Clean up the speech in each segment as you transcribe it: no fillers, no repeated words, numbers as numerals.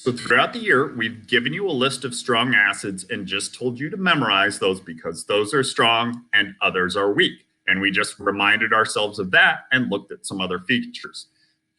So throughout the year, we've given you a list of strong acids and just told you to memorize those because those are strong and others are weak. And we just reminded ourselves of that and looked at some other features.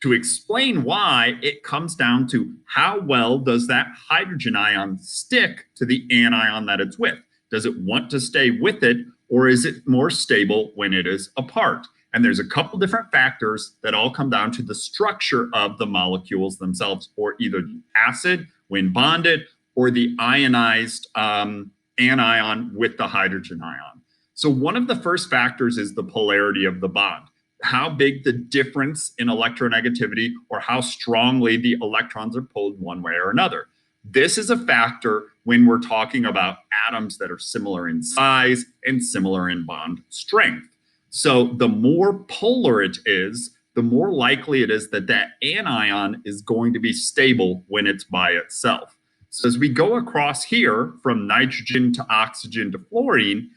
To explain why, it comes down to how well does that hydrogen ion stick to the anion that it's with? Does it want to stay with it, or is it more stable when it is apart? And there's a couple different factors that all come down to the structure of the molecules themselves, or either the acid when bonded or the ionized anion with the hydrogen ion. So one of the first factors is the polarity of the bond. How big the difference in electronegativity or how strongly the electrons are pulled one way or another. This is a factor when we're talking about atoms that are similar in size and similar in bond strength. So the more polar it is, the more likely it is that that anion is going to be stable when it's by itself. So as we go across here from nitrogen to oxygen to fluorine,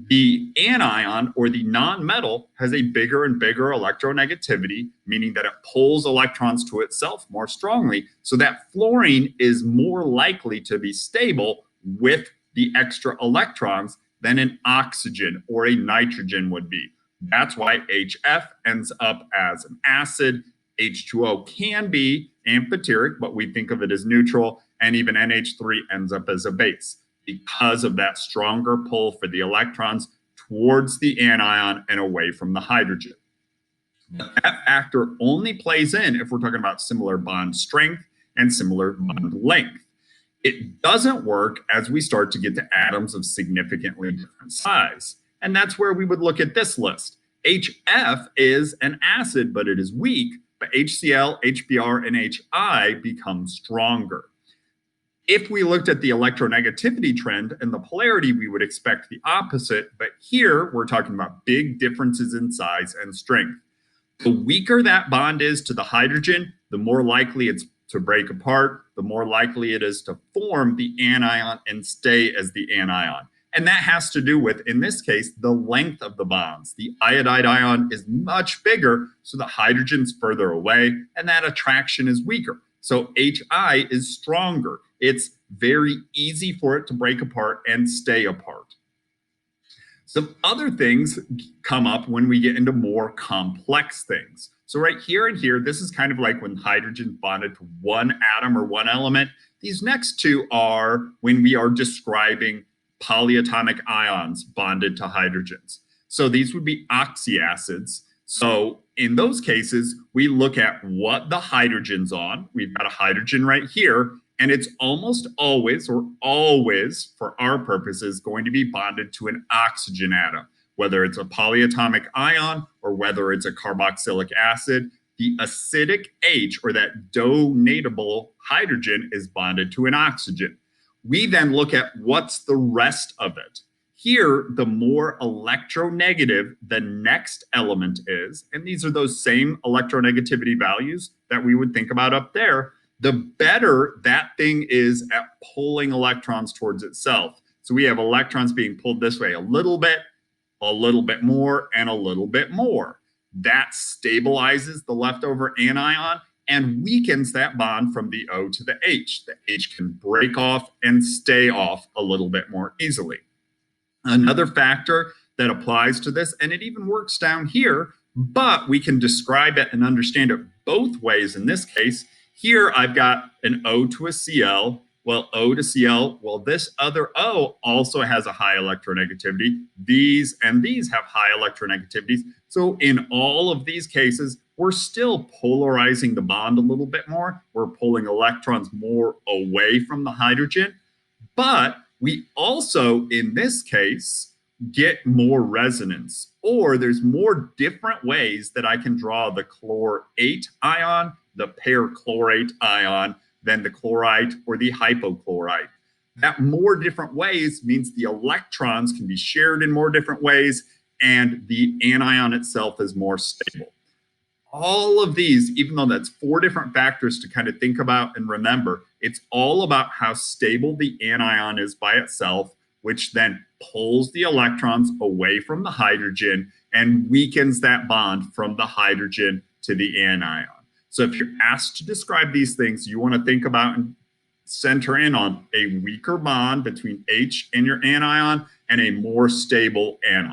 the anion or the nonmetal has a bigger and bigger electronegativity, meaning that it pulls electrons to itself more strongly. So that fluorine is more likely to be stable with the extra electrons than an oxygen or a nitrogen would be. That's why HF ends up as an acid. H2O can be amphoteric, but we think of it as neutral, and even NH3 ends up as a base because of that stronger pull for the electrons towards the anion and away from the hydrogen. But that factor only plays in if we're talking about similar bond strength and similar bond length. It doesn't work as we start to get to atoms of significantly different size. And that's where we would look at this list. HF is an acid, but it is weak, but HCl, HBr, and HI become stronger. If we looked at the electronegativity trend and the polarity, we would expect the opposite. But here we're talking about big differences in size and strength. The weaker that bond is to the hydrogen, the more likely it's to break apart, the more likely it is to form the anion and stay as the anion. And that has to do with, in this case, the length of the bonds. The iodide ion is much bigger, so the hydrogen's further away, and that attraction is weaker. So HI is stronger. It's very easy for it to break apart and stay apart. Some other things come up when we get into more complex things. So right here and here, this is kind of like when hydrogen bonded to one atom or one element. These next two are when we are describing polyatomic ions bonded to hydrogens. So these would be oxyacids. So in those cases, we look at what the hydrogen's on. We've got a hydrogen right here, and it's almost always, or always for our purposes, going to be bonded to an oxygen atom. Whether it's a polyatomic ion or whether it's a carboxylic acid, the acidic H, or that donatable hydrogen, is bonded to an oxygen. We then look at what's the rest of it. Here, the more electronegative the next element is, and these are those same electronegativity values that we would think about up there, the better that thing is at pulling electrons towards itself. So we have electrons being pulled this way a little bit more, and a little bit more. That stabilizes the leftover anion and weakens that bond from the O to the H. The H can break off and stay off a little bit more easily. Another factor that applies to this, and it even works down here, but we can describe it and understand it both ways in this case. Here I've got an O to a Cl. Well, O to Cl, well, this other O also has a high electronegativity. These and these have high electronegativities. So in all of these cases, we're still polarizing the bond a little bit more. We're pulling electrons more away from the hydrogen. But we also, in this case, get more resonance, or there's more different ways that I can draw the chlorate ion, the perchlorate ion, than the chloride or the hypochlorite. That more different ways means the electrons can be shared in more different ways, and the anion itself is more stable. All of these, even though that's 4 different factors to kind of think about and remember, it's all about how stable the anion is by itself, which then pulls the electrons away from the hydrogen and weakens that bond from the hydrogen to the anion. So if you're asked to describe these things, you want to think about and center in on a weaker bond between H and your anion and a more stable anion.